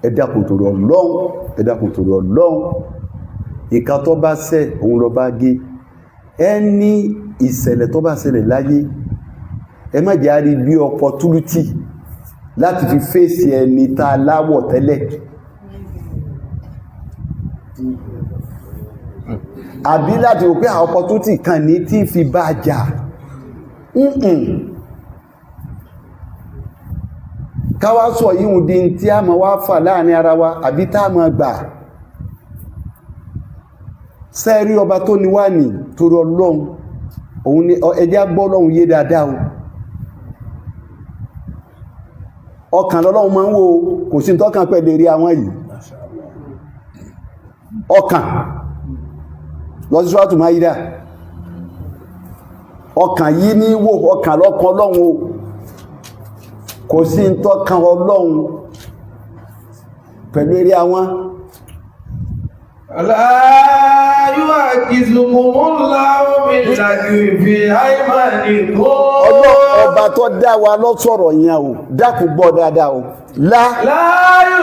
ẹ dákun torí Ọlọ́run ìka tó bá ṣẹ̀ òun lọ bá gé ẹni ìṣẹ̀lẹ̀ tó bá ṣẹlẹ̀ láyé ẹ má jẹ́ àrí bí opportunity láti fi fèsì ẹni tá láwọ̀ tẹ́lẹ̀ àbí láti wò pé àwọn opportunity kan ní tí fi bá jà káwá sọ yíhun di tí a máa wá fà láàrin ara wa àbí tá a máa gbà sẹ́ẹ̀rí ọba tó ní wá ní torí Ọlọ́run òun ni ẹjẹ́ gbọ́ Ọlọ́run yé dáadáa o ọkàn lọ́lọ́run máa ń wo kò sí tọ́kàn pẹ̀lú rí àwọn yìí ọkàn lọ́síṣọ́tù máa yídá ọkàn yìí ní wò ọkàn lọ́kàn Ọlọ́run o kò sí tọ́kàn Ọlọ́run pẹ̀lú rí àwọn ọba tó dá wa lọ sọ̀rọ̀ yẹn o dákun gbọ́ dáadáa o láàáyù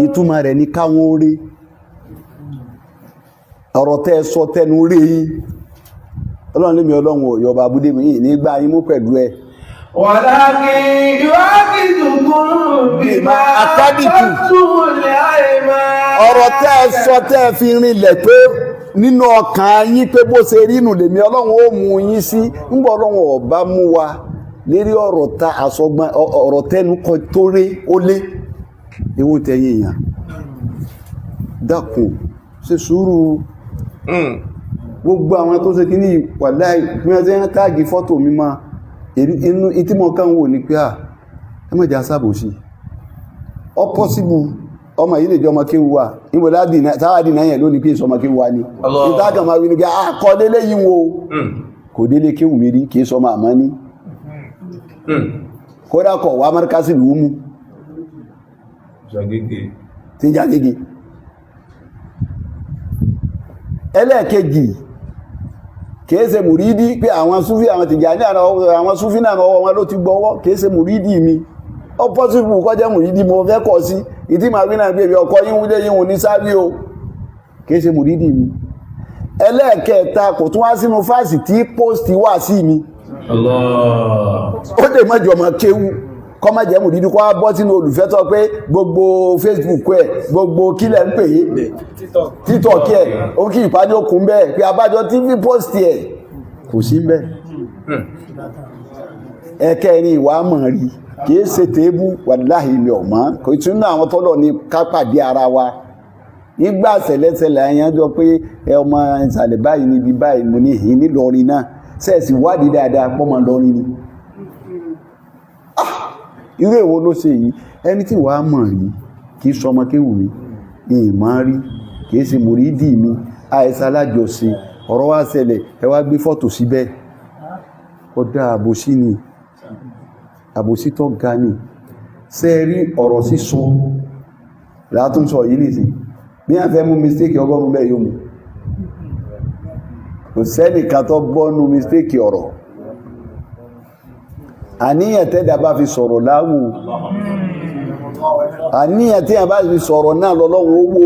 ìtumọ̀ rẹ̀ ní káwọn orí ọ̀rọ̀ tẹ́ sọ tẹnu rí Ọlọ́run lé mi Ọlọ́run ò yọba abúdé mi yìí nígbà yín mú pẹ̀lú ẹ wàlákì yu'akhidhukum bima aqadtum al-ayman ọ̀rọ̀ tẹ́ sọ tẹ́ fi rinlẹ̀ pé nínú ọkàn yín pé bó ṣe rí nù lèmi Ọlọ́run ó mú yín sí ńgbọ́ Ọlọ́run ọba mú wa lérí ọ̀rọ̀ ta àsọgbọ́n ọ̀rọ̀ tẹnu kan tó rí ó lé ewu tẹ̀yìn èèyàn dákun ṣe sùúrù gbogbo àwọn tó ṣe kí ní wàláì bí wọ́n ṣe ń táàgì fọ́tò mi máa inú ìtímọ̀ kan wò ní pé ẹ mọ̀ jà sábò sí ọ pọ́síbù ọmọ yìí lè jọ ọmọ kéwù wa níbo táwàdì náà yẹn lónìí pé ìsọmọ kéwù wa ni ìtàkà máa wí ní pé kọ́ délé yìí wo kò délé kéwù mi rí kìí sọmọ àmọ́ ní kódà kọ̀ wá márkásì lù ú mú tí ń jàgége ẹlẹ́ẹ̀kejì kìí ṣe mùrídí pé àwọn súfí àwọn Tìjàní àwọn súfí náà ọwọ́ wọn ló ti gbọ́wọ́ kìí ṣe mùrídí mi ó pọ́síbù kọ́ jẹ́ mùrídí mo fẹ́ kọ́ sí ìdí màá rí náà bí èmi ọkọ̀ yíwúdé yíwú ní sábí o kìí ṣe mùrídí mi ẹlẹ́ẹ̀kẹta kò tún wá sínú fásì tí pósìtì wà sí mi ó lè mọ́jọ mọ́ kéwú kọ́ má jẹ́ mùrídí kọ́ wá bọ́ sínú olùfẹ́tọ́ pé gbogbo Facebook ẹ̀ gbogbo kílẹ̀ ń pè é TikTok ẹ̀ ó kí ìpàdé okùn bẹ́ẹ̀ pé abájọ TV post ẹ̀ kò sí bẹ́ẹ̀ ẹ̀kẹ́rin ìwà mọ̀ rí kìí ṣe tèébù wàláhì ilẹ̀ ọ̀mọ́ kò tún náà àwọn tọ́lọ̀ ní kápàdé ara wa nígbà ṣẹlẹ̀ṣẹlẹ̀ àyànjọ pé ọmọ ìsàlẹ̀ báyìí níbi báyìí mo ní ìhìn nílọrin náà sẹ́ẹ̀sì wádìí dáadáa pọ́mọ lọrin ni irú èwo ló ṣe yìí ẹni tí wàá mọ̀ rí kìí sọmọ kéwù mi ìmọ̀ rí kìí ṣe mùrídì mi àìsà alájọṣe ọ̀rọ̀ wá ṣẹlẹ̀ ẹ wá gbé fọ́tò síbẹ̀ ó dá àbòsí ni àbòsí tó ga ni ṣe rí ọ̀rọ̀ sísọ látúnsọ yìí nìsí bí a fẹ́ mú mistake ọgọ́rùn bẹ́ẹ̀ yóò mú kò sẹ́nìkan tó bọ́nú mistake ọ̀rọ̀ àníyàn tẹ́dà bá fi sọ̀rọ̀ láwù àníyàn tí a bá fi sọ̀rọ̀ náà lọ́lọ́wọ́ owó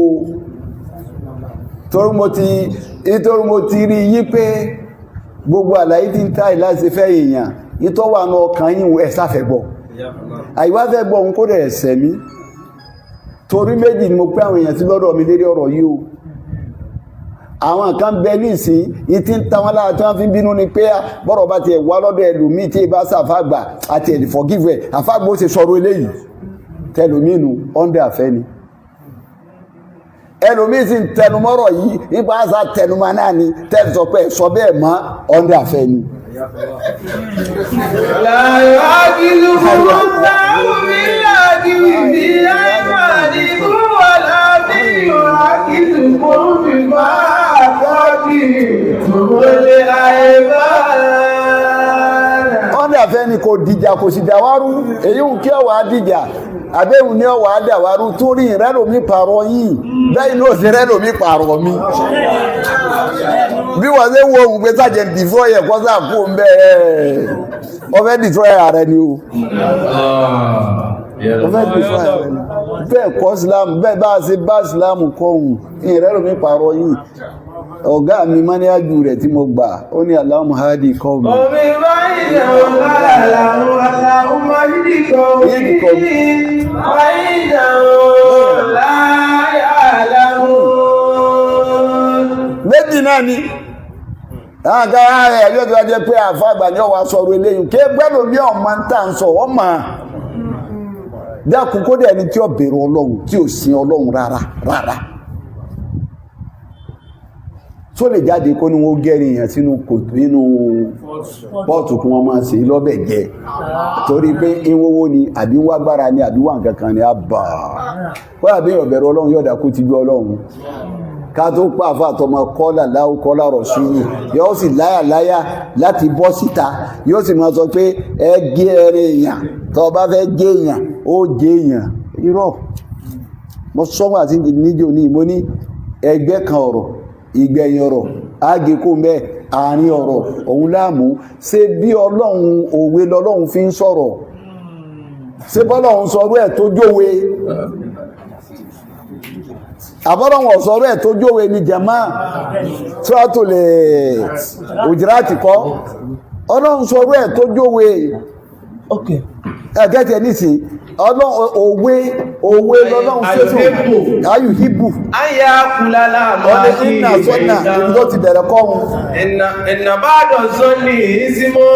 torí mo ti rí yí pé gbogbo àlàyé tí ń táì láti fẹ́ èèyàn ìtọ́wà náà ọkàn yíò ẹ̀sáfẹ́ gbọ́ àìwáfẹ́ gbọ́ ń kó rẹ̀ ẹ̀sẹ̀ mi torí méjì ni mo pé àwọn èèyàn sí lọ́dọ̀ mi lérí ọ̀rọ̀ yìí o àwọn kan bẹ ní ìsìn ìtí ń tàwọn lára tí wọ́n fi bínú ni pé bọ́rọ̀ bá ti ẹ̀wà lọ́dọ̀ ẹlòmíì tí ìbá sàfàgbà àti ẹ̀dì forgive ẹ̀ àfàgbà ó ṣe sọ̀rọ̀ eléyìí tẹlòmínú ọ́ndẹ̀ àfẹ́ ni ẹlòmíì sì ń tẹnumọ́rọ̀ yìí nípa àṣà tẹnumọ́ náà ni tẹ́lẹ̀ sọ pé sọ bẹ́ẹ̀ mọ́ ọ́ndẹ̀ àfẹ́ ni. láyọ̀ ágìlú fún táwọn mílíọ̀nù ìdí àìmọ̀dì fún wàlá bí yóò ágìlú fún fífà àkọ́bí ìtòwòlé àìbá. ọ́ndẹ̀ fẹ́ ni kò dìjà kò sì dàwárú èyí ń kí ọ̀wà dìjà àbẹ́hùn ní ọ̀wà dàwárú tó rí ìrẹ́lòmí pààrọ̀ yìí bẹ́ẹ̀ ní òsì rẹ́lòmí pààrọ̀ mi bí wọ́n ṣe wo òun pé sájẹ̀ destroy ẹ̀ kọ́sà kú ń bẹ́ẹ̀ ọfẹ́ destroy ààrẹ ni o ọfẹ́ destroy ààrẹ ni bẹ́ẹ̀ kọ́ Islam bẹ́ẹ̀ bá ṣe bá Islam kọ́ òun ìrẹ́lòmí pààrọ̀ yìí ọ̀gá mi máníájú rẹ̀ tí mo gbà ó ní Allahumma hadi qawmi. Omi báyìí ọ̀la Allahumma hadi qawmi báyìí ọ̀la ya'lamun. Méjì náà ni àgbà ààrẹ ẹ̀yọ́ tó wájẹ́ pé àfàgbà ní ọwà sọ̀rọ̀ eléyìn kí gbẹ́lò ní ọmọ ń tà ń sọ ọmọ dákun kó dẹ̀ ní tí ó bẹ̀rù Ọlọ́run tí ò sin Ọlọ́run rárá tó lè jáde kó ní wọ́n gẹ́rin èèyàn sínú kòtò nínú pọ́ọ̀tù kí wọ́n máa ṣe lọ́bẹ̀ jẹ torí pé ìwówó ni àbí wágbára ni àbí wà nǹkankan ni àbà wọ́n àbí ọ̀bẹ̀rẹ̀ Ọlọ́run yọ̀dà kó ti gbé Ọlọ́run ká tó pa àfà tọmọ kọ́là láwù kọ́là rọ̀ṣúlù yóò sì láyà láti bọ́ síta yóò sì máa sọ pé ẹ gé ẹrin èèyàn tó bá fẹ́ gé èèyàn ó gé èèyàn irọ́ mo sọ́wọ́ àti níjò ní mo ní ẹgbẹ́ kan ọ̀rọ̀ ìgbẹ̀yìn ọ̀rọ̀ ágekó mẹ́ àárín ọ̀rọ̀ òun láàmú ṣe bí Ọlọ́run òwe lọ́lọ́run fi ń sọ̀rọ̀ ṣe bọ́lọ́run sọ̀rọ̀ ẹ̀ tó jówe àbọ́lọ́run ọ̀sọ̀rọ̀ ẹ̀ tó jówe ní jàmá tí wá tó lè Hujurati kọ́ Ọlọ́run sọ̀rọ̀ ẹ̀ tó jówe ẹ̀gẹ́tẹ̀ nísì Ọlọ́run òwe lọ́lọ́run fẹ́sùn ayù híbù Ayá kúlálà ọdẹ ìnà sọ́nà ìlú ti bẹ̀rẹ̀ kọ́hun ìnà bá dọ̀ sọ́nì ìsímọ́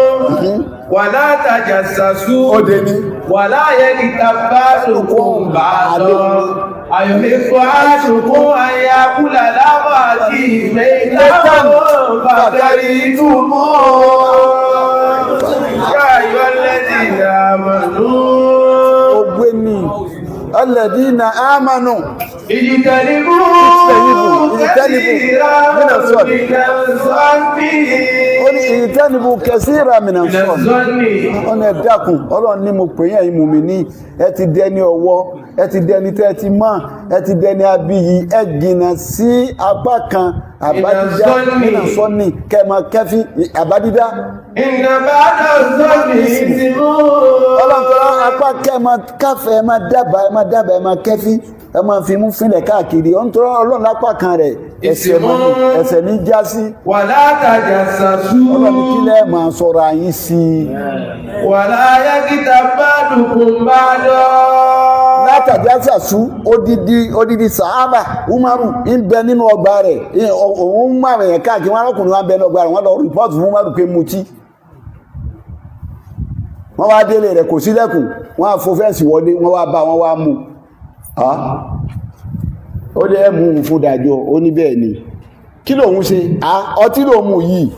wà látàjà sàsú ọdẹ ní wà láyé kìtà bá lòkún bá lọ ayọ̀mẹ́fọ́ aṣòkún ayá kúlálà wà tí ìfẹ́ ìdáwọ̀ bàtàrí túnmọ́ káyọ̀ lẹ́dìnà mọ̀lú Ogweni alladina amanu ìjìtẹ̀lìbú kẹsíra mìíràn sọ́ọ̀nì ọ̀nà ẹ̀dàkùn Ọlọ́run ní mo pè yẹn ìmùmí ní ẹ ti dẹni ọwọ́ ẹ ti dẹni tẹ́ ti mọ́ ẹ ti dẹni abiyì ẹ jìnà sí apá kan àbádídá mìíràn sọ́ọ̀nì kẹmọ kẹfí àbádídá Ọlọ́run apá kẹmọ káfẹ́ ẹ máa dábàá ẹ máa kẹfí ẹ máa fi mú fílẹ̀ káàkiri ọ̀n tó Ọlọ́run lápá kan rẹ̀ ẹ̀ṣẹ̀ ní já sí wà látàjà sàsú Ọlọ́run kí lẹ́ máa sọ̀rọ̀ àyín sí wà láyé kìtà bá dùkùn bá dọ́ látàjà sàsú odidi sàábà Umaru ń bẹ nínú ọgbà rẹ̀ òun máa rẹ̀ káàkiri wọn arákùnrin wọn bẹ nínú ọgbà rẹ̀ wọ́n lọ rìpọ́ọ̀tù fún Umaru pé mutí wọ́n wá délé rẹ̀ kò sílẹ̀kùn wọ́n á fò fẹ́ǹsì wọlé wọ́n wá bá wọ́n wá mú ó lé mú un fún dájọ́ ó ní bẹ́ẹ̀ ni kí lòun ṣe ọtí lòun mú yìí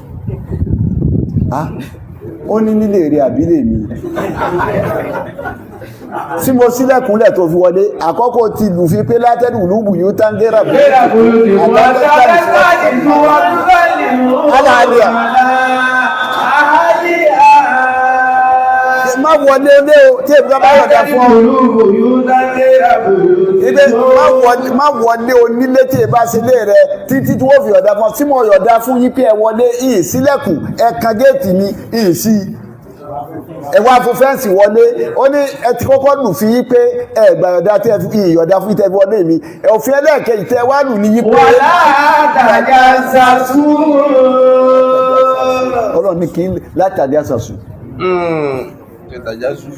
ó ní nílé rẹ̀ àbílẹ̀ mi tí mo sílẹ̀kùnlẹ̀ tó fi wọlé àkọ́kọ́ ti lù fi pé látẹ́lù lúbù yóò tán gẹ́rà bú má wọlé olé o tí èbúrá bá yọ̀dá fún ọ má wọlé onílé tí èbá sí lé rẹ títí tí wọ́n fi yọ̀dá fún ọ tí mo yọ̀dá fún yí pé ẹ wọlé ìyìn sílẹ̀kùn ẹ̀kan géètì mi ìyìn sí ẹwà fún fẹ́ǹsì wọlé ó ní ẹ ti kọ́kọ́ lù fi yí pé ẹgbà yọ̀dá tí ìyọ̀dá fún ìtẹ́fí wọlé mi òfin ẹlẹ́ẹ̀kẹ́ ìtẹ́ wà lù ní yí pé wà látàjà sàsú Ọlọ́run ní kí látàjà sàsú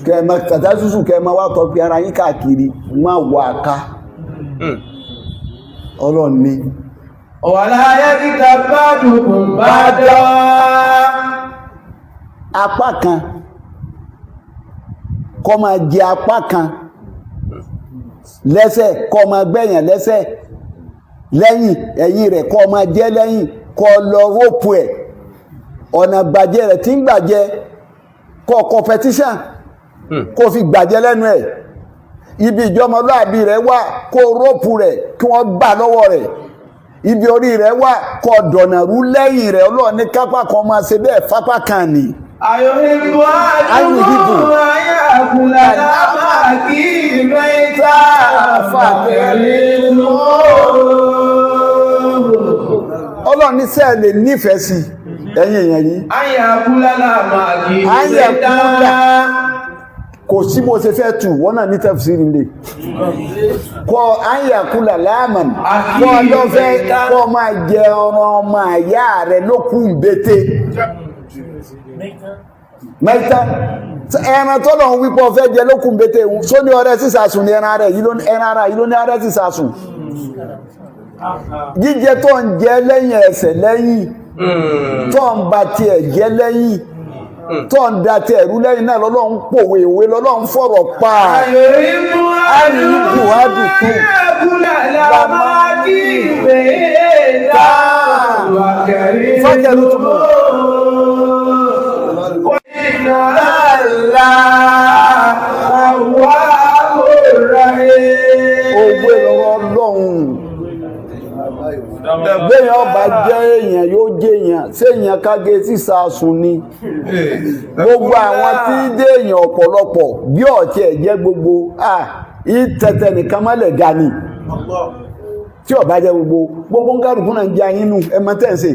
kẹmọ tàjásùsù kẹmọ wá tọ́ pé ara yín káàkiri má wà ká Ọlọ́run ní wàlá ayé kíta bá dùkùn bá dọ́ apá kan kó máa jẹ apá kan lẹ́sẹ̀ kó máa gbẹ̀yàn lẹ́sẹ̀ lẹ́yìn ẹ̀yìn rẹ̀ kó máa jẹ́ lẹ́yìn kó lọ rópù ẹ̀ ọ̀nà gbàjẹ́ rẹ̀ tí ń gbàjẹ́ kó competition kó fi gbàjẹ́ lẹ́nu ẹ̀ ibi ìjọmọlúàbí rẹ̀ wà kó rópù rẹ̀ kí wọ́n gbà lọ́wọ́ rẹ̀ ibi orí rẹ̀ wà kó dọ̀nà rú lẹ́yìn rẹ̀ Ọlọ́run ní kápá kan máa ṣe bẹ́ẹ̀ fápá kan ni Ayọ̀hìnbó àdúgbò ayákùnlá lámà kí mẹ́ta fàkẹ̀rẹ̀ Ọlọ́run ní sẹ́ẹ̀ lè nífẹ̀ẹ́ sí ẹ̀yin èèyàn yìí. Ayákùnlá lámà kí mẹ́ta. Kò sí bó ṣe fẹ́ tù wọ́n náà ní tafsiri lè. Kọ́ ayákùnlá láàmàn, kọ́ ọjọ́ fẹ́ kọ́ máa jẹ ọmọ àyá rẹ̀ lókùn bété. Mẹ́ta ẹran tọ́lọ̀ ń wípọ̀ fẹ́ jẹ lókùn bété ń só ní ọrẹ sísàsùn ní ẹran ara yìí ló ní ọrẹ sísàsùn. Jíjẹ tó ń jẹ lẹ́yìn ẹsẹ̀ lẹ́yìn tó ń bá tiẹ̀ jẹ lẹ́yìn tó ń da tiẹ̀ rú lẹ́yìn náà lọ́lọ́run pòwe ìwé lọ́lọ́run fọ̀rọ̀ pa àríwú àdùkú fọ́jẹ̀rú tó mọ̀. Owó lọ́wọ́ Ọlọ́run. Béèyàn ọba jẹ́ èèyàn yóò jẹ́ èèyàn, ṣé èèyàn kágé sísàsùn ni. Gbogbo àwọn tí dé èèyàn ọ̀pọ̀lọpọ̀ bí ọ̀tí ẹ̀ jẹ́ gbogbo ìtẹ̀tẹ̀ nìkan má lè ga ni. Tí ọba jẹ́ gbogbo ń kárùkú náà ń jẹ́ ayínú ẹmọ tẹ́ǹsì.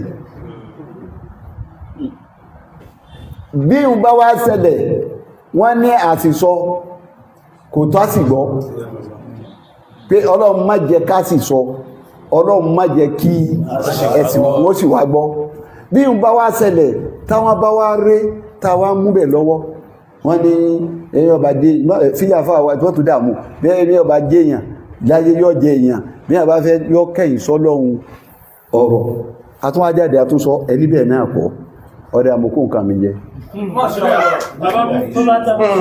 Bí ń bá wá ṣẹlẹ̀ wọ́n ní àsìsọ kò tó àsìgbọ́ pé Ọlọ́run má jẹ́ ká sì sọ, Ọlọ́run má jẹ́ kí ẹ̀sìn wọ́n sì wá gbọ́. Bí ń bá wá ṣẹlẹ̀ táwọn bá wá rí táwọn múbẹ̀ lọ́wọ́ wọ́n ní ẹ̀yìn ọba dé fíyàfà wà tó tó dàmú bí ẹ̀yìn ọba dé èèyàn láyé yóò jẹ èèyàn bí àbá fẹ́ yọ kẹ́yìn sọ́lọ́run ọ̀rọ̀ àtúnwájáde àtúnsọ ẹ̀rí bẹ́ẹ̀ náà pọ̀ ọ̀rẹ́ àmókù nǹkan mi jẹ́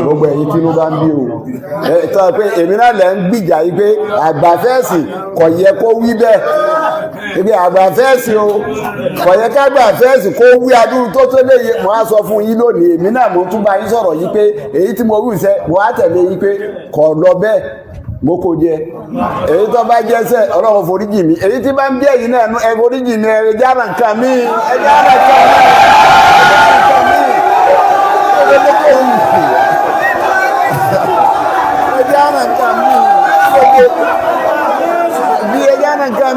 gbogbo ẹ̀yin tí ló bá ń bí o tọ́ pé èmi náà lẹ́ ń gbìjà yí pé àgbàfẹ́ẹ̀sì kò yẹ kó wí bẹ́ẹ̀ ibi àgbàfẹ́ẹ̀sì o kò yẹ ká àgbàfẹ́ẹ̀sì kó wí adúrú tó tó léye mo á sọ fún yín lónìí èmi náà mo tún bá yín sọ̀rọ̀ yí pé èyí tí mo wí iṣẹ́ mo á tẹ̀lé yí pé kò lọ bẹ́ẹ̀ mo kò jẹ èyí tó bá jẹ́sẹ̀ Ọlọ́run foríjì mi èyí tí bá ń bí ẹ̀yin náà ẹ foríjì mi ẹ jára nǹkan mi ẹ jára nǹkan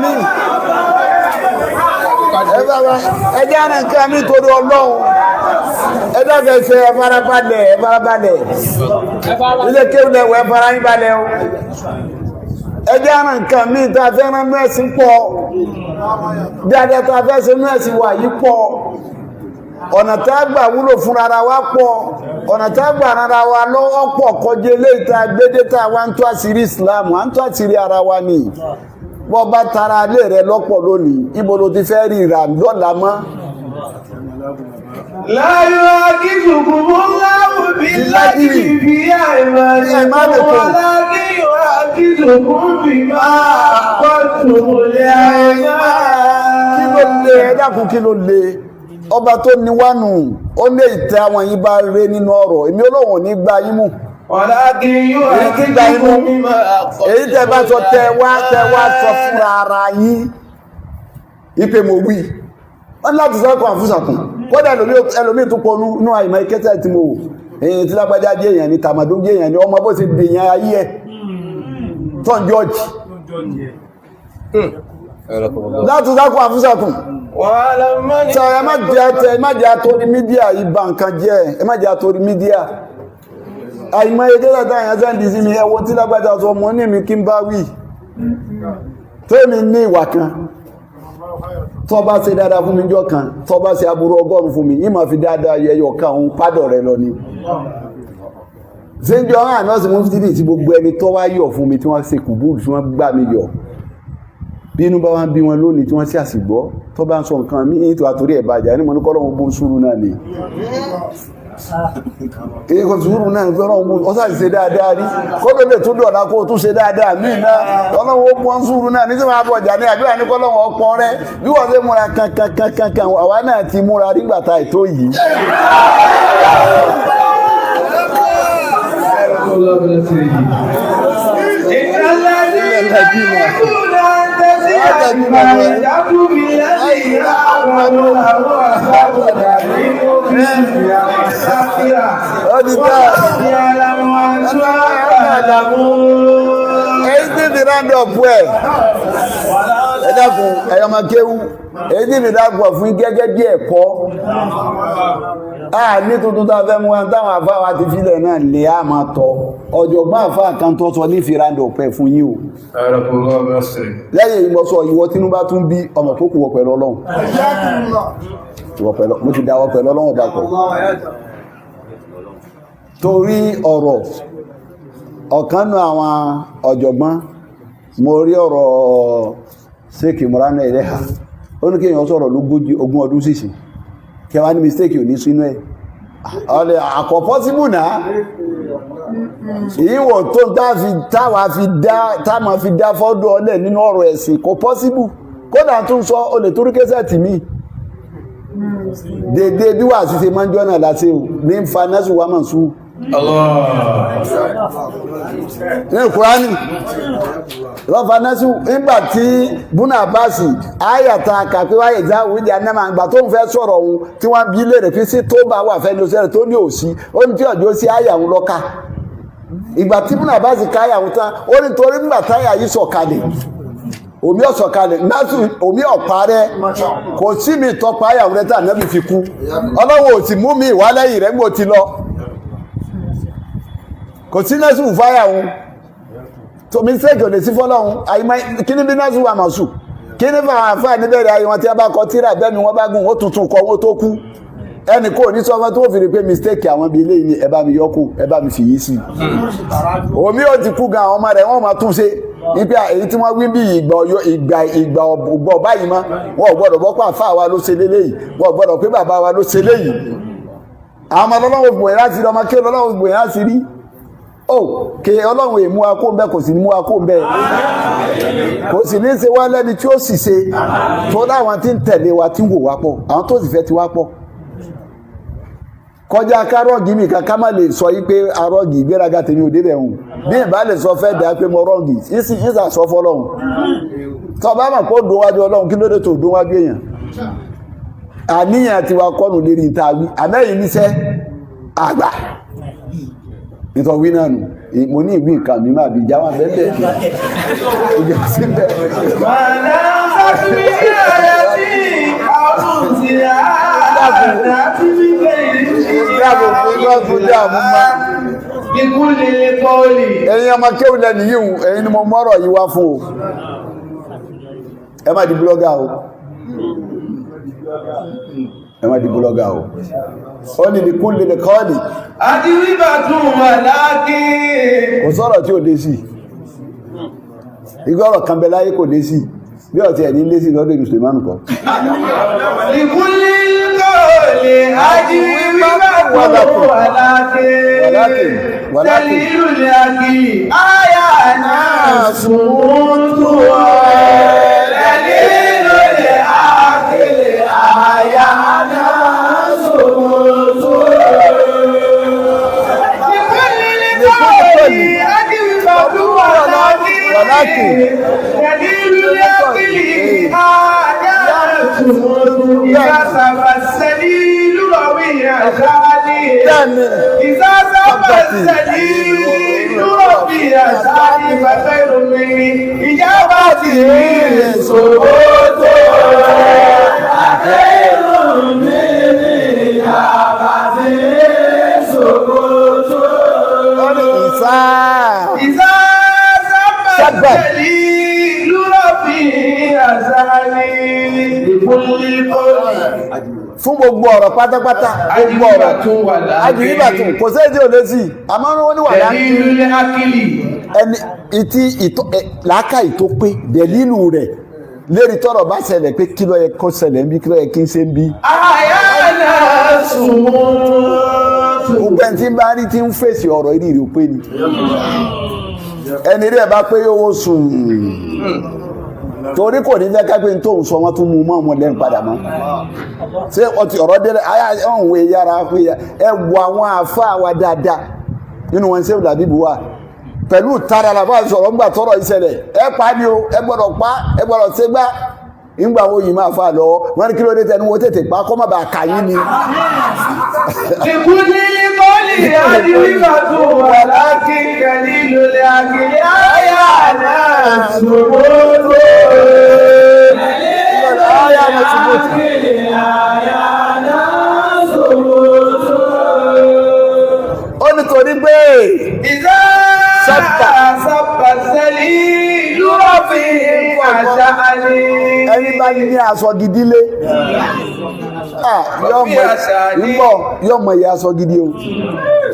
mi. Ẹjẹ́ àrùn nǹkan mi torí Ọlọ́run ẹ̀dọ́gẹ̀ẹ́sẹ̀ ẹ̀farabalẹ̀ ilé kéwùlẹ̀wọ̀ ẹ̀farabalẹ̀ o ẹjẹ́ àrùn nǹkan mi tó afẹ́ràn mẹ́sìn pọ̀ dáadáa tó afẹ́sẹ̀ mẹ́sìn wà yí pọ̀ ọ̀nà tá gbà wúlò fún ara wa pọ̀ ọ̀nà tá gbà ara wa lọ́wọ́ pọ̀ kọjá eléyìí tá gbédé tá wá ń tó àṣírí Islam à ń tó àṣírí ara wa ni bọ́ bá tara lé rẹ lọ́pọ̀ lónìí ibo ló ti fẹ́ rí ìrà lọ́la mọ́. láyọ̀ akíkùkù mú láwù bí láti fi àìmọ̀ ìmọ̀ lákìyọ̀ akíkùkù bí máa pọ̀tù lé àìmọ̀. kí ló lé ẹ dákun kí ló lé ọba tó ní wánu ó lé ìtẹ́ àwọn yìí bá rẹ nínú ọ̀rọ̀ èmi Ọlọ́run ní gba yín mú. Èyí tẹ́ bá sọ tẹ́ wá sọ fúnra ara yín ipé mo wí wọ́n láti sọ́kọ̀ àfúsàkùn kódà ẹlòmí tó pọ̀ ní àìmọ̀ ikẹ́tẹ́ tí mo wò èyí tí lágbàjá jẹ́ èèyàn ní tàmàdó jẹ́ èèyàn ní ọmọ bó ṣe dèèyàn ayé ẹ̀ tọ́n jọ́ọ̀jì láti sọ́kọ̀ àfúsàkùn sọ ẹ má jẹ́ àtòrí mídíà ìbá nǹkan jẹ́ ẹ má jẹ́ àtòrí mídíà àìmọ̀ ẹgbẹ́ látà àyàn sáàdì sí mi ẹwọ tí lágbàjá sọ mọ́ ní mi kí n bá wí tó mi ní ìwà kan tó bá ṣe dáadáa fún mi jọ kan tó bá ṣe aburú 100 fún mi ìmọ̀ fi dáadáa yẹyọ kan òun pádọ̀ rẹ lọ ni ṣe ń jọ ọ̀rán àná sí mú fìdí tí gbogbo ẹni tó wá yọ̀ fún mi tí wọ́n ṣe kùbúrù tí wọ́n gbà mí yọ̀ bí inú bá wá ń bí wọn lónìí tí wọ́n sì àsìgbọ́ tó bá ń sọ nǹkan mí ní àtòrí ẹ̀bàjá ní mọ̀ ní kọ́lọ́wọ́ bó sùúrù náà ni èyí kò sùúrù náà ní fẹ́ràn mú ọ́sá ìṣe dáadáa rí kọ́lọ́ lè tún dọ̀dá kó tún ṣe dáadáa míì náà ọlọ́wọ́ bó ń sùúrù náà ní sí máa bọ̀ jà ní àdúrà ní kọ́lọ́wọ́ ọpọ rẹ bí wọ́n ṣe múra kankan àwa náà ti múra nígbàtà ètò yìí Ẹ̀dàkùn ẹ̀yọmọ kéwú èyí tí ìdàgbọ̀ fún gẹ́gẹ́ bí ẹ̀kọ́ ní tuntun tó fẹ́ mú wọn táwọn àfáwà ti fílẹ̀ náà lè á máa tọ́ ọ̀jọ̀gbọ́n àfáà kan tó sọ ní ìfìrandọ̀ pẹ̀ fún yín o lẹ́yìn ìmọ̀sọ̀ ìwọ tínú bá tún bí ọmọ tó kù wọ pẹ̀lú Ọlọ́run mo ti dáwọ́ pẹ̀lú Ọlọ́run dàpọ̀ torí ọ̀rọ̀ ọ̀kan nù àwọn ọ̀jọ̀gbọ́n mo rí ọ̀rọ̀ Sheik Imran Eleha ó ní kí èèyàn sọ̀rọ̀ lógójì ogún ọdún sísì kí wá ní mistake ò ní sínú ẹ̀ ọ̀lẹ̀ àkọ́ possible náà ìwọ̀ tó táàmà fi dá fọ́dọ̀ ọlẹ̀ nínú ọ̀rọ̀ ẹ̀sìn kò possible kódà tún sọ olè tó rí kẹsẹ̀ tì mí dédé bí wà sí ṣe máa ń jọ́nà láti ní fanásù wà mọ̀ sú ní Kùránì lọ́fanásù nígbàtí búnà báàsì ayàta kàpé wáyé ìjáwó ìdí anáma ìgbà tó ń fẹ́ sọ̀rọ̀ ohun tí wọ́n bí lè rẹ̀ fi sí tó bá wà fẹ́ lóṣẹ́rẹ̀ tó ní òsí ó ní tí ọjọ́ sí ayàwó lọ́ka ìgbà tí búnà báàsì káyàwó tán ó ní torí nígbà táyà yìí sọ̀kalẹ̀ omi ọ̀sọ̀kalẹ̀ násù omi ọ̀pá rẹ̀ kò sí mi tọpa ayàwó rẹ̀ tà nẹ́bí fi kú Ọlọ́run ò sì mú mi ìwálẹ́yìn rẹ̀ gbò ti lọ kò sí násù fáyàwó tó mi sẹ́kì ò lè sí fọ́lọ́run àyímá kí ní bí násù wà màsù kí ní fà àfà níbẹ̀rẹ̀ ayé wọn tí a bá kọ tíra bẹ́ẹ̀ ni wọ́n bá gùn ó tuntun kọ wọ́n tó kú ẹnì kò ní sọ fún tó fi rí pé mistake àwọn bíi eléyìí ni ẹ bá mi yọkù ẹ bá mi fi yìí sí omi ò ti kú gan àwọn ọmọ rẹ̀ wọ́n máa tún ṣe nípa èyí tí wọ́n wí bí ìgbà ọ̀gbọ̀ báyìí mọ́ wọn ò gbọ́dọ̀ bọ́ pé àfà wa ló ṣe léléyìí wọn ò gbọ́dọ̀ pé bàbá wa ló ṣe léyìí àwọn ọmọ ọlọ́wọ́ gbòyìn láti rí ọmọ kéèlú ọlọ́wọ́ gbòyìn láti rí kí Ọlọ́run èmú akó ń bẹ́ kò sì ní mú akó ń bẹ́ kò sì ní ṣe wá lẹ́ni tí ó sì ṣe tó láwọn tí ń tẹ̀lé wa tí ń wò wá pọ̀ àwọn tó sì fẹ́ ti wá pọ̀ kọjá kárọ́gì mi kan ká má lè sọ yí pé arọ́gì ìgbéraga tèmi ò débẹ̀ hùn bí ìbá lè sọ fẹ́ dà pé mo rọ́gì ìsà sọ fọ́lọ́hun tó bá mọ̀ kó dùn wájú Ọlọ́run kí ló dé tó dùn wájú èèyàn àníyàn ti wa kọ́nù lérí ìta wí àmẹ́yìn níṣẹ́ àgbà nítorí náà nù mo ní ìwé nǹkan mi máa bí jáwà bẹ́ẹ̀ ìjọ síbẹ̀ Màdá sáfí ààrẹ tí àwọn ti ààrẹ tí wípé ìdáàbò fún lọ́tún dé àmúmá ikú lè kọ́ọ̀lì. ẹ̀yin ọmọ kéwìlẹ̀ nìyí ẹ̀yin ni mo mọ́rọ̀ yìí wá fún o ẹ má di blọ́gà o ẹ má di blọ́gà o ó ní ní kún lè kọ́ọ̀lì àti wíbà tún wà láàkí kò sọ̀rọ̀ tí ò dé sí igọ́rọ̀ kan bẹ láyé kò dé sí bí ọ̀tí ẹ̀ní lé sí lọ́dọ̀ ìrùsùlùmánù kọ́ ikú lè kọ́ọ̀lì àti wíbà tún wà láàkí tẹ̀lé ìlú lè àkí àyà náà sùn tó wà tẹ̀lé ìlú lè àkí àyà náà ولكن دليل العقل آيات إذا سبى السليل ربيع ثاني إذا سبى السليل ربيع ثاني فخير من إجابته سكوت خير من إجابته سكوت إذا الدليل ربي أزالي بكل قول fún gbogbo ọ̀rọ̀ pátápátá gbogbo ọ̀rọ̀ ajìyíbàtún kò sí èdè òlé sí àmọ́ wọ́n ní wà láàkìlì ẹni ìtí làákàí tó pé dẹ̀lílù rẹ̀ lérí tọ́rọ̀ bá ṣẹlẹ̀ pé kí ló yẹ kó ṣẹlẹ̀ ń bí kí ló yẹ kí ń ṣe ń bí àyànà sùn gbogbo ẹni tí ń bá rí tí ń fèsì ọ̀rọ̀ ìrì ò pé ni ẹni rẹ̀ bá pé yóò sùn torí kò ní fẹ́ kápẹ́ tó ń sọ wọ́n tún mú mọ́ ọmọ lẹ́nu padà mọ́ ṣé ọtí ọ̀rọ̀ délẹ̀ ọ̀hún yára pé ẹ wo àwọn àfáà wa dáadáa nínú wọn ṣé Làbíbù wà pẹ̀lú tara làbá sọ̀rọ̀ ńgbà tọ́rọ̀ ìṣẹ̀lẹ̀ ẹ pa ni o ẹ gbọ́dọ̀ pa ẹ gbọ́dọ̀ ṣe gbá ìgbà wo yìí máa fà lọ́wọ́ wọ́n ní kí ló dé tẹnu wo tètè pa kọ́ má bàa kà yín ni. ìkúlí Àfonífojìn ولكن قليل العقل أحيانا ثبوت ó nítorí pé ìdá sábàsẹ́lì lúrọ̀ fi àṣà àlè. ẹni bá ní aṣọ gidi lé yóò mọ̀ ìyá aṣọ gidi o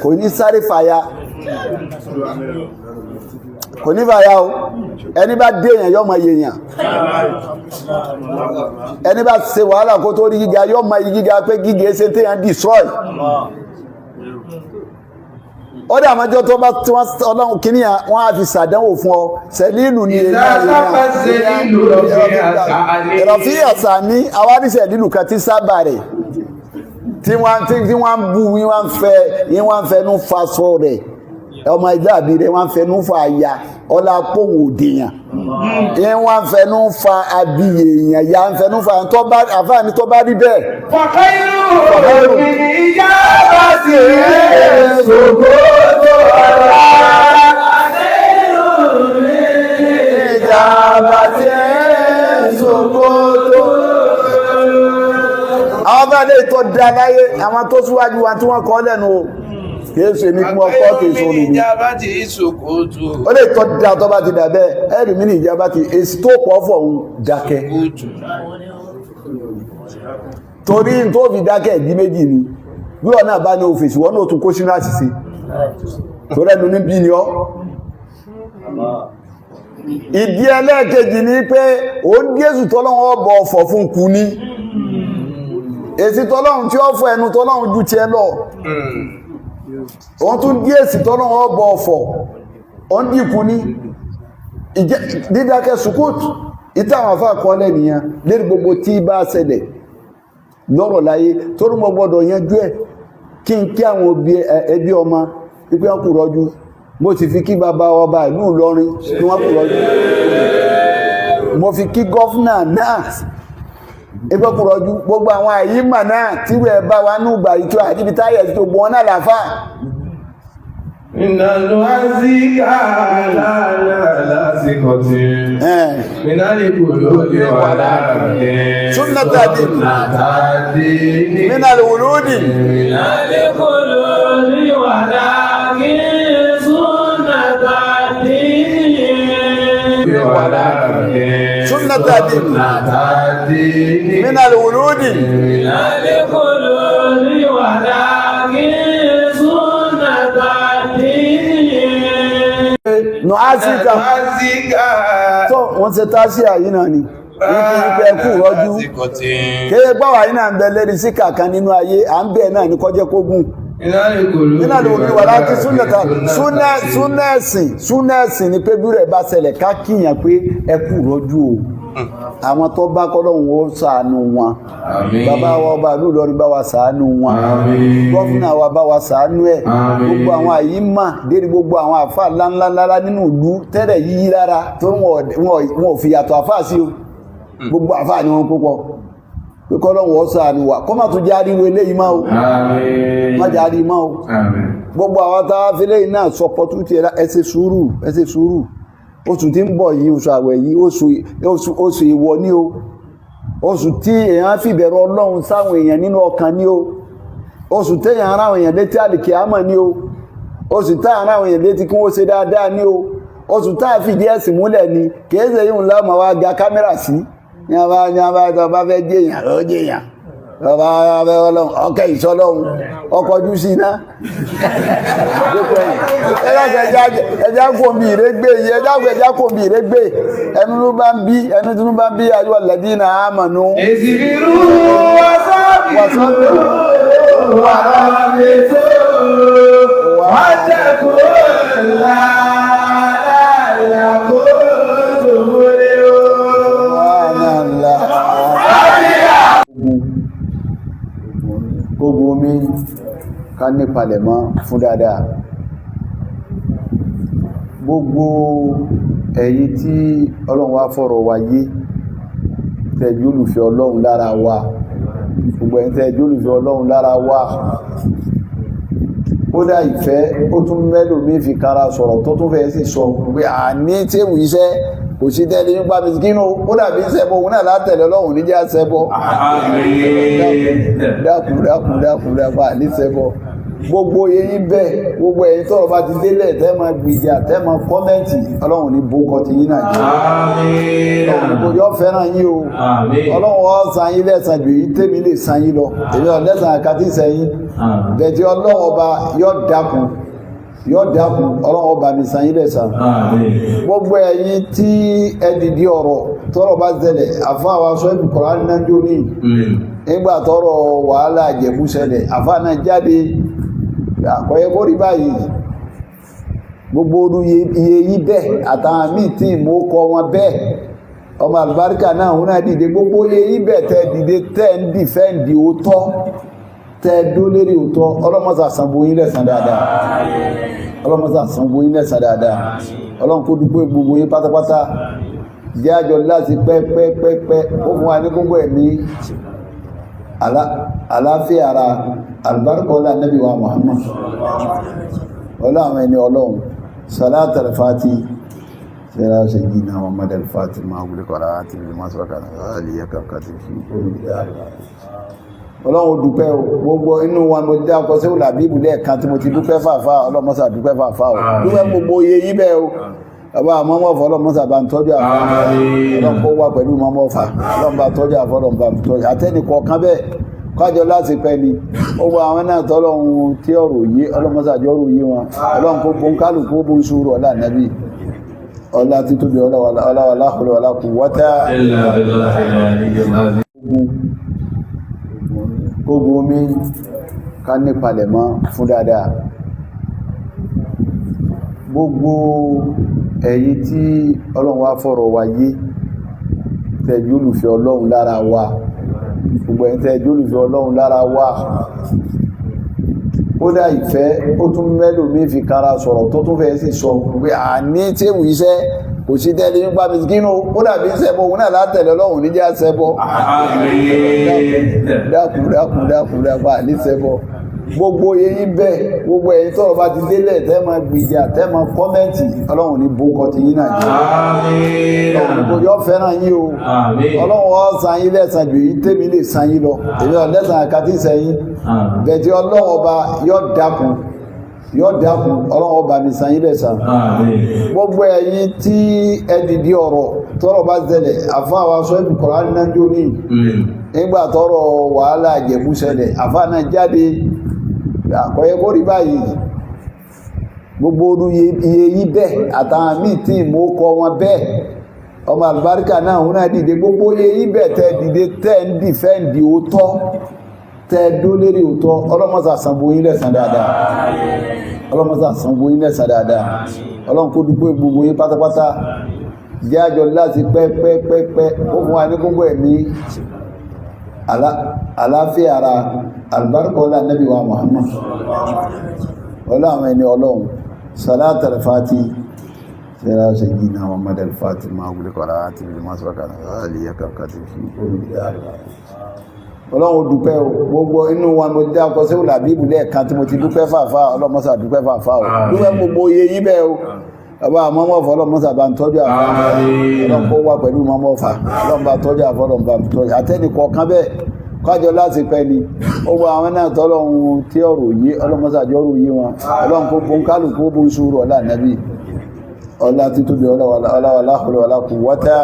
kò ní sáré fàya kò ní fàya o ẹni bá dé èèyàn yóò mọ̀ èèyàn ẹni bá ṣe wàhálà kó tó rí gíga yóò mọ̀ gíga pé gíga ṣe téèyàn destroy ó dà mọ́jọ́ tó bá tí wọ́n ọlọ́run kìíní wọ́n á fi ṣàdánwò fún ọ sẹ̀lílù ní ìrọ̀fí àṣà ní àwárí sẹ̀lílù kan tí sábà rẹ̀ tí wọ́n ń bú wọ́n ń fẹnu fa sọ rẹ̀ ọmọ ìjà àbí rẹ̀ wọ́n ń fẹnu fa àyà ọlá pòun òdìyàn wọ́n ń fẹnu fa abiyè èèyàn ya ń fẹnu fa àfáàní tó bá rí bẹ́ẹ̀. fàkàyù ìjà bá ti rẹ̀ ṣògo tó ọ̀rọ̀ ìjà bá ti rẹ̀ ṣògo tó àwọn bá lè tó dá láyé àwọn tó síwájú wa tí wọ́n kọ́ lẹ́nu o kìí ṣe ní kí wọ́n kọ́ kìí ṣe orí mi ó lè tọ́ dá tó bá ti dà bẹ́ẹ̀ ẹ̀rì mí ní ìjábá ti èsì tó pọ̀ fọ̀ ń dákẹ́ torí tó fi dákẹ́ ìdí méjì ni bí wọ́n náà bá ní òfèsì wọ́n náà tún kó sínú àṣìṣe tó rẹ́nu ní bí ni ọ́ ìdí ẹlẹ́ẹ̀kejì ni pé ó ń Jésù tọ́lọ́wọ́ ọbọ̀ ọ̀fọ̀ fún kú ní èsì tọ́lọ́run tí ó fọ ẹnu tọ́lọ́run ju tiẹ̀ lọ òun tún dí èsì tọ́lọ́run ọbọ̀ ọ̀fọ̀ òun dìkú ní dídákẹ́ sukut ìtàwọn afá kọ́lẹ̀ nìyàn lérí gbogbo tí bá ṣẹlẹ̀ lọ́rọ̀ láyé torí mo gbọ́dọ̀ yanjú ẹ̀ kí n kí àwọn ẹbí ọmọ pípé wọn kù rọ́jú mo sì fi kí bàbá ọba ìlú Ìlọrin kí wọ́n kù rọ́jú mo fi kí gọ́fúnà náà ẹgbẹ́ kù rọ́jú gbogbo àwọn àyímà náà tí rẹ̀ bá wa ní ìgbà ìtura àti táyẹ̀ tó gbọ́n náà láfà ìnàlú àzíkà lásìkò tí mínàlì kò lóde wà láàrin súnnàtàdì mínàlì wùlúdì mínàlì kò lóde wà láàrin súnnàtàdì wà láàrin súnnàtàdì mínàlì wùlúdì mínàlì kò lóde wà láàrin nù ásíkà tó wọ́n ṣe tásí àyí náà ni wípé ẹkù rọ́jú kéye gbáwà yí náà ń bẹ lérí síkà kan nínú ayé à ń bẹ̀ náà ní kọjẹ́ kógún nínú àlùwòrán wà láti súnẹ́ẹ̀sìn ni pé bí rẹ̀ bá ṣẹlẹ̀ ká kíyàn pé ẹkù rọ́jú o àwọn tó bá kọ́lọ́hún ó ṣàánú wọn bàbá wa ọba ìlú Ìlọrin bá wa ṣàánú wọn gọ́fìnà wa bá wa ṣàánú ẹ̀ gbogbo àwọn àyímà dérí gbogbo àwọn àfà ńláńláńlá nínú ìlú tẹ́lẹ̀ yíyí lára tó wọn ò fi yàtọ̀ àfà sí o gbogbo àfà ni wọn púpọ̀ pé kọ́lọ́hún ó ṣàánú wa kọ́ má tún járí wo eléyìí máa o má járí máa o gbogbo àwọn táwa fi léyìn náà sọ pọ̀tútì ẹ ṣe sùúrù oṣù tí ń bọ̀ yìí oṣù àwẹ̀ yìí oṣù ìwọ ní o oṣù tí èèyàn fìbẹ̀rù Ọlọ́run sáwọn èèyàn nínú ọkàn ní o oṣù téèyàn ara àwọn èèyàn létí àlìkè àmọ́ ní o oṣù táà ara àwọn èèyàn létí kí wọ́n ṣe dáadáa ní o oṣù táà fìdí ẹ̀sìn múlẹ̀ ni kìí ṣe yíò lọ́mọ wa ga kámẹ́rà sí ní abá fẹ́ jẹ́yàn ló jẹ́yàn ọba Ọlọ́run ọkẹ́ ìṣọ́lọ́run ọkọ̀jú sí iná ẹjá kò bí ìrégbé yìí ẹjá kò bí ìrégbé ẹnu tó bá ń bí ayọ́ lẹ́dí na ámànú ìsìnkú wàsọ́bìrú wà láàrẹ́sọ́ wà jẹ́kù láàrẹ́kọ́ tó múlé o gbogbo omi ká ní palẹ̀mọ́ fún dáadáa gbogbo ẹ̀yin tí Ọlọ́run wá fọ̀rọ̀ wa yé tẹ́jú olùfẹ́ Ọlọ́run lára wa gbogbo ẹ̀yin tẹ́jú olùfẹ́ Ọlọ́run lára wa ó kódà ìfẹ́ ó tún mẹ́lòmí fi kára sọ̀rọ̀ tó tún fẹ́ sì sọ pé àní tí èwù iṣẹ́ kò sí tẹ́lẹ̀ nípa mìsíkínú ó dàbí ṣẹbọ òun náà látẹ̀lẹ̀ ọlọ́run níjà ṣẹbọ dákùn àní ṣẹbọ gbogbo yẹn bẹ́ẹ̀ gbogbo ẹ̀yin tọ́rọ̀ bá ti délẹ̀ tẹ́ máa gbìjà tẹ́ máa kọ́mẹ́ǹtì ọlọ́run ní bó kọ́ ti yín náà jẹ́ ọlọ́run yóò fẹ́ràn yín o ọlọ́run ó san yín lẹ́san jù yín tèmi lè san yín lọ èmi ò lẹ́san àkàtì sẹ́yìn bẹ̀tẹ̀ ọlọ́run ọba yóò dákun ọlọ́run ọba mi san yín lẹ́san gbogbo ẹ̀yin tí ẹ dìde ọ̀rọ̀ tọ́rọ̀ bá ṣẹlẹ̀ àfa àwọn aṣọ ìbùkọ̀rọ̀ anínájó ní nígbà tọ́rọ̀ wàhálà Ìjẹ̀bú ṣẹlẹ̀ àfa náà jáde àkọ́yẹ́ kó rí báyìí gbogbo orú iye yí bẹ́ẹ̀ àtàwọn míì tí mo kọ wọn bẹ́ẹ̀ ọmọ àlùbáríkà náà wọn náà dìde gbogbo iye yí bẹ́ẹ̀ tẹ́ dìde tẹ́ ń dìfẹ́ǹdì òótọ́ tẹ́ dó lérí òótọ́ ọlọ́mọsà sanwó yín lẹ́san dáadáa ọlọ́mọsà sanwó yín lẹ́san dáadáa ọlọ́run kó dúpẹ́ gbogbo yín pátápátá jẹ́ àjọ láti pẹ́pẹ́pẹ́pẹ́ ó fún wa ní gbogbo ẹ̀mí àlàáfíà ara albarka ọlá nabi wa Muhammad ọlá àwọn ẹni ọlọ́run salata al-fati sẹ́ra ṣe gina Muhammad al-fati ma wuli kọ́ra àti masọ́ka aliyaka kàtí fi ọlọ́run dúpẹ́ gbogbo inú wa mo dá ọkọ̀ sí òlàbíbù lẹ́ẹ̀kan tí mo ti dúpẹ́ fàfà ọlọ́mọ́sà dúpẹ́ fàfà dúpẹ́ gbogbo iye yí bẹ́ẹ̀ o ọba àmọ́mọ́fà ọlọ́mọ́sà bá ń tọ́jú àfà ọlọ́pọ̀ wà pẹ̀lú mọ́mọ́fà ọlọ́mọ́bà tọ́jú àfà ọlọ́mọ́bà tọ́jú àtẹ́nìkọ̀ọ̀kan bẹ́ẹ̀ kájọ láti pẹ́ ni ó gbọ́ àwọn náà tọ́lọ́run tí ọ̀rọ̀ yé ọlọ́mọ́sàjọ́ ọ̀rọ̀ yé wọn ọlọ́run kó bó ń kálùkú bó ń ṣúrò ọlá nàbí ọlá títóbi ọlá kù wọ́tá ogun omi ká ní palẹ̀mọ́ fún dáadáa gbogbo ẹ̀yin tí ọlọ́run wá fọ̀rọ̀ wa yé tẹ́jú olùfẹ́ ọlọ́run lára wa gbogbo ẹ̀yin tẹ́jú olùfẹ́ ọlọ́run lára wa kódà ìfẹ́ ó tún mẹ́lòmí fi kára sọ̀rọ̀ tó tún fẹ́ sì sọ pé àní tí èwù iṣẹ́ kò sí tẹ́lẹ̀ nípa mìsíkínú ó dàbí ṣẹbọ òun náà látẹ̀lẹ̀ ọlọ́run níjà ṣẹbọ dákùn àní ṣẹbọ gbogbo yẹn bẹ́ẹ̀ gbogbo ẹ̀yin tọ́rọ̀ bá ti délẹ̀ tẹ́ máa gbìjà tẹ́ máa kọ́mẹ́ǹtì ọlọ́run ní bó kọ́ ti yín náà jẹ́ ọlọ́run yóò fẹ́ràn yín o ọlọ́run ó san yín lẹ́san jù yín tèmi lè san yín lọ èmi ò lẹ́san àkàtì sẹ́yìn bẹ̀tẹ̀ ọlọ́run ọba yóò dákun ọlọ́run ọba mi san yín lẹ́san gbogbo ẹ̀yin tí ẹ dìde ọ̀rọ̀ tọ́rọ̀ bá ṣẹlẹ̀ àfa àwọn aṣọ ìbùkọ̀rọ̀ anínájó ní nígbà tọ́rọ̀ wàhálà Ìjẹ̀bú ṣẹlẹ̀ àfa náà jáde àkọ́yẹ́ kó rí báyìí gbogbo orú iye yí bẹ́ẹ̀ àtàwọn míì tí mo kọ wọn bẹ́ẹ̀ ọmọ àlùbáríkà náà wọn náà dìde gbogbo iye yí bẹ́ẹ̀ tẹ́ dìde tẹ́ ń dìfẹ́ǹdì òótọ́ tẹ́ dó lérí òótọ́ ọlọ́mọsà sanwó yín lẹ́san dáadáa ọlọ́run kó dúpẹ́ gbogbo yín pátápátá jẹ́ àjọ láti pẹ́pẹ́pẹ́pẹ́ ó fún wa ní gbogbo ẹ̀mí àlàáfíà ara albarka ọlá nabi wa Muhammad ọlá àwọn ẹni ọlọ́run salata al-fati sẹ́ra ṣe gina Muhammad al-fati ma wuli kọ́ra àti masọ́ka aliyaka kàtí fi ọlọ́run dúpẹ́ gbogbo inú wa mo dá ọkọ̀ sí òlàbíbù lẹ́ẹ̀kan tí mo ti dúpẹ́ fàfà ọlọ́mọ́sà dúpẹ́ fàfà dúpẹ́ gbogbo iye yí bẹ́ẹ̀ o ọba àmọ́mọ́fà ọlọ́mọ́sà bá ń tọ́jú àfà ọlọ́pọ̀ wà pẹ̀lú mọ́mọ́fà ọlọ́mọ́bà tọ́jú àfà ọlọ́mọ́bà tọ́jú àtẹ́nìkọ̀ọ̀kan bẹ́ẹ̀ kájọ láti pẹ́ ni ó gbọ́ àwọn náà tọ́lọ́run tí ọ̀rọ̀ yé ọlọ́mọ́sàjọ́ ọ̀rọ̀ yé wọn ọlọ́run kó bó ń kálùkú bó ń ṣúrò ọlá nàbí ọlá títóbi ọlá kù wọ́tá